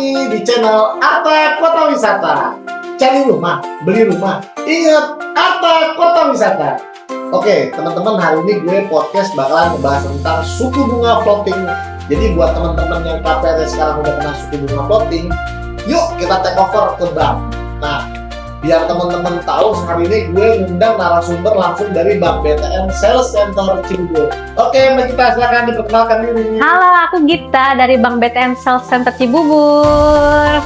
lagi di channel Arta Kota Wisata. Cari rumah, beli rumah, ingat Arta Kota Wisata. Oke, teman-teman, hari ini gue podcast bakalan ngebahas tentang suku bunga floating. Jadi buat teman-teman yang KPR sekarang udah kena suku bunga floating, yuk kita take over ke bank. Nah, biar teman-teman tahu, hari ini gue ngundang narasumber langsung dari Bank BTN Sales Center Cibubur. Oke, Mbak Gita, silakan diperkenalkan diri. Halo, aku Gita dari Bank BTN Sales Center Cibubur.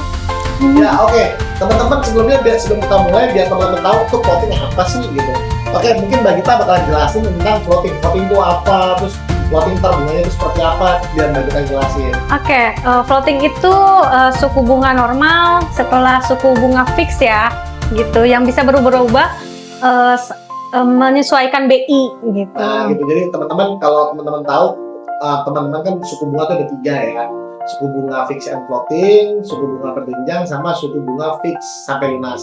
Ya, oke. Teman-teman, sebelum kita mulai, biar teman-teman tahu tuh floating apa sih gitu. Oke, mungkin Mbak Gita bakalan jelasin tentang floating. Floating itu apa, terus floating bunganya itu seperti apa, biar Mbak Gita jelasin. Oke, floating itu suku bunga normal setelah suku bunga fix ya, gitu, yang bisa berubah-ubah menyesuaikan BI gitu. Nah, gitu. Jadi teman-teman, kalau teman-teman tahu, teman-teman kan suku bunga itu ada 3 ya. Suku bunga fix and floating, suku bunga berjenjang, sama suku bunga fix sampai lunas.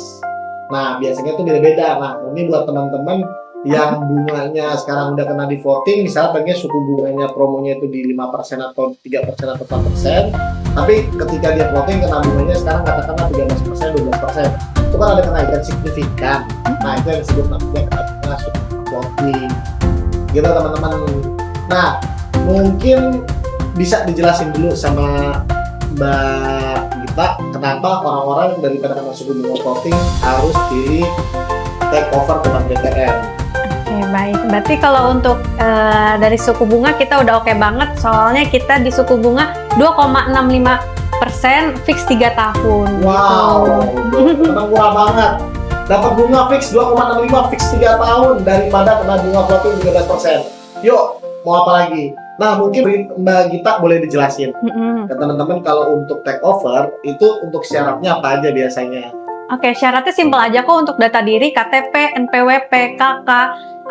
Nah, biasanya itu beda-beda. Nah, ini buat teman-teman yang bunganya sekarang udah kena di floating, misalnya pengen suku bunganya promonya itu di 5% atau 3% atau 4%, tapi ketika dia floating kena bunganya sekarang katakanlah 13%, 12%, itu kan ada kenaikan signifikan. Nah, itu yang disebut namanya kena suku floating gitu, teman-teman. Nah, mungkin bisa dijelasin dulu sama Mbak Gita, kenapa orang-orang daripada kena suku bunga floating harus di take over ke Bank BTN. Oke, baik. Berarti kalau untuk dari suku bunga kita udah oke banget, soalnya kita di suku bunga 2,65% fix 3 tahun. Wow, memang murah banget. Dapat bunga fix 2,65 fix 3 tahun daripada kena bunga floating 13%. Yuk, mau apa lagi? Nah, mungkin Mbak Gita boleh dijelasin ke teman-teman kalau untuk take over itu untuk syaratnya apa aja biasanya? Oke, syaratnya simpel aja kok, untuk data diri, KTP, NPWP, KK,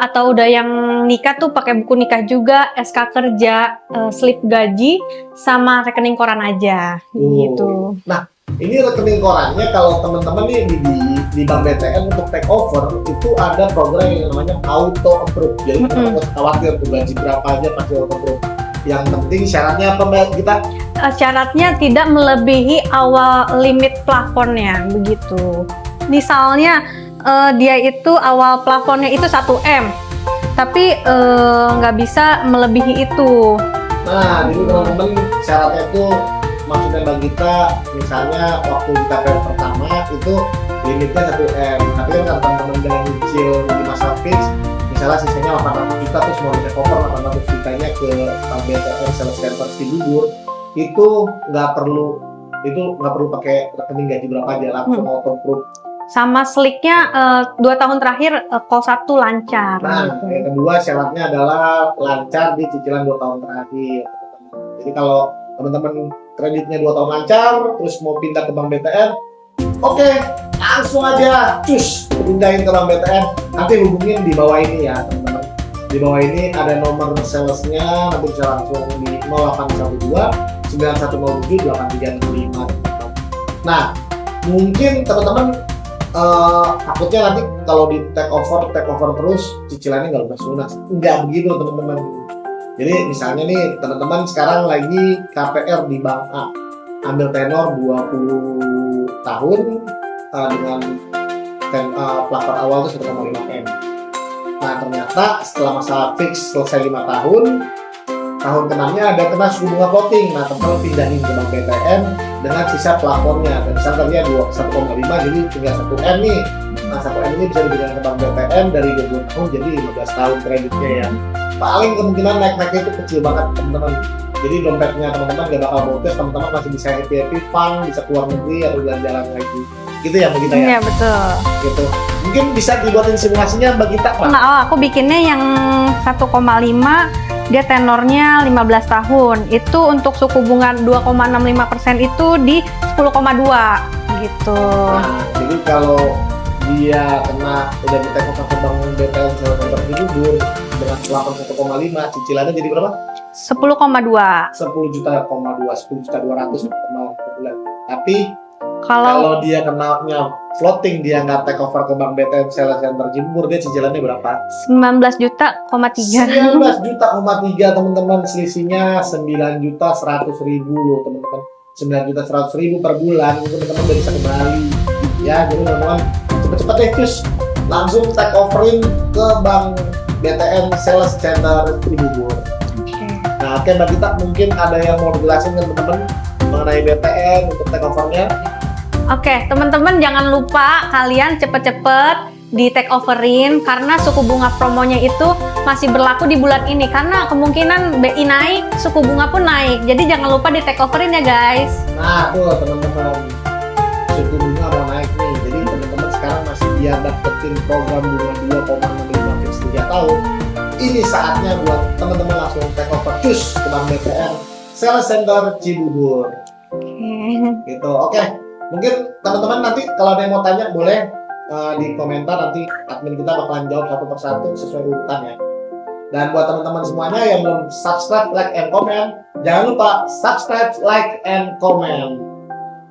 atau udah yang nikah tuh pakai buku nikah juga, SK kerja, slip gaji, sama rekening koran aja, gitu. Nah, ini rekening korannya kalau teman-teman nih di Bank BTN untuk take over itu ada program yang namanya auto approve. Jadi kita nggak usah khawatir tuh gaji berapa aja pasti auto approve. Yang penting syaratnya apa, Mbak Gita? Syaratnya tidak melebihi awal limit plafonnya, begitu. Misalnya dia itu awal plafonnya itu 1M, tapi nggak bisa melebihi itu. Nah, jadi teman-teman syaratnya itu maksudnya Mbak Gita, misalnya waktu di KPR pertama itu limitnya 1M, tapi kan kalau teman-teman dengan nyicil di masa fix, misalnya sisanya 800 juta terus mau di cover 800 jutanya ke Bank BTN Sales Center Cibubur, itu nggak perlu pakai rekening gaji berapa aja, langsung auto approve. Sama sliknya 2 tahun terakhir call 1 lancar. Nah, yang kedua syaratnya adalah lancar di cicilan 2 tahun terakhir. Jadi kalau teman-teman kreditnya 2 tahun lancar, terus mau pindah ke Bank BTN, oke, langsung aja cus pindahin ke Bank BTN. Nanti hubungin di bawah ini ya, teman-teman. Di bawah ini ada nomor salesnya, nanti bisa langsung di 0812 9107 8365. Nah, mungkin teman-teman takutnya nanti kalau di take over terus cicilannya nggak lunas. Nggak begitu, teman-teman. Jadi misalnya nih teman-teman sekarang lagi KPR di Bank A, ambil tenor 20 tahun dengan plafon awal itu 1,5M. Nah, ternyata setelah masa fix selesai 5 tahun, tahun ke-6-nya ada kena suku bunga floating. Nah, teman-teman pindahin ke Bank BTN dengan sisa plafonnya. Dan misalnya tadinya 1,5 jadi tinggal 1M nih. Nah, 1M ini bisa diberikan ke Bank BTN dari 20 tahun jadi 15 tahun kreditnya ya. Paling kemungkinan naik-naiknya itu kecil banget, teman-teman. Jadi dompetnya teman-teman gak bakal botes, teman-teman masih bisa happy fun, bisa keluar negeri atau jalan-jalan lagi. Gitu ya Mbak Gita ya? Iya, betul. Gitu. Mungkin bisa dibuatin simulasinya Mbak Gita, Pak? Enggak, aku bikinnya yang 1,5, dia tenornya 15 tahun. Itu untuk suku bunga 2,65% itu di 10,2 gitu. Nah, jadi kalau dia kena udah di take over ke Bank BTN Sales Center Cibubur dengan plafon 1,5, cicilannya jadi berapa? 10,2. 10 juta, 10 juta 200 per bulan. Tapi Kalau kalau dia kenanya floating, dia nggak take over ke Bank BTN Sales Center Cibubur, dia cicilannya berapa? 19 juta, 3. 19 juta, teman-teman. Selisihnya 9 juta 100 ribu loh, teman-teman. 9.100.000 per bulan, itu teman-teman udah bisa kembali. Ya, jadi teman-teman cepet-cepet deh cus, langsung take overin ke Bank BTN Sales Center Cibubur. Nah, oke Mbak Gita, mungkin ada yang mau dijelasin ke teman-teman mengenai BTN untuk take overnya? Oke, teman-teman jangan lupa kalian cepet-cepet di take overin karena suku bunga promonya itu masih berlaku di bulan ini karena kemungkinan BI naik, suku bunga pun naik. Jadi jangan lupa di take overin ya guys. Nah, tuh teman-teman, suku bunga mau naik nih. Jadi teman-teman sekarang masih biar dapetin program bunga 2,65 fix 3 tahun. Ini saatnya buat teman-teman langsung take over cus ke Bank BTN Sales Center Cibubur. Gitu. Oke. Mungkin teman-teman nanti kalau ada yang mau tanya boleh di komentar, nanti admin kita bakalan jawab satu persatu sesuai urutannya. Dan buat teman-teman semuanya yang belum subscribe, like, and comment, jangan lupa subscribe, like, and comment.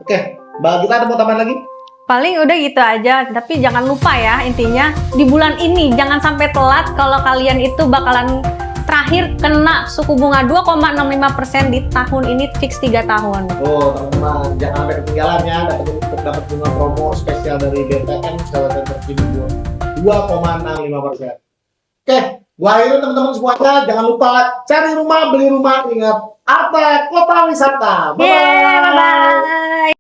Oke, Mbak Gita ada mau tambahan lagi? Paling udah gitu aja, tapi jangan lupa ya intinya di bulan ini jangan sampai telat kalau kalian itu bakalan terakhir kena suku bunga 2,65% di tahun ini fix 3 tahun. Oh teman-teman, jangan sampai ketinggalan ya dapat bunga promo spesial dari BTN Sales Center Cibubur 2,65%. Oke, gua akhirin teman-teman semuanya, jangan lupa cari rumah, beli rumah, ingat Arte Kota Wisata. Bye-bye. Bye-bye.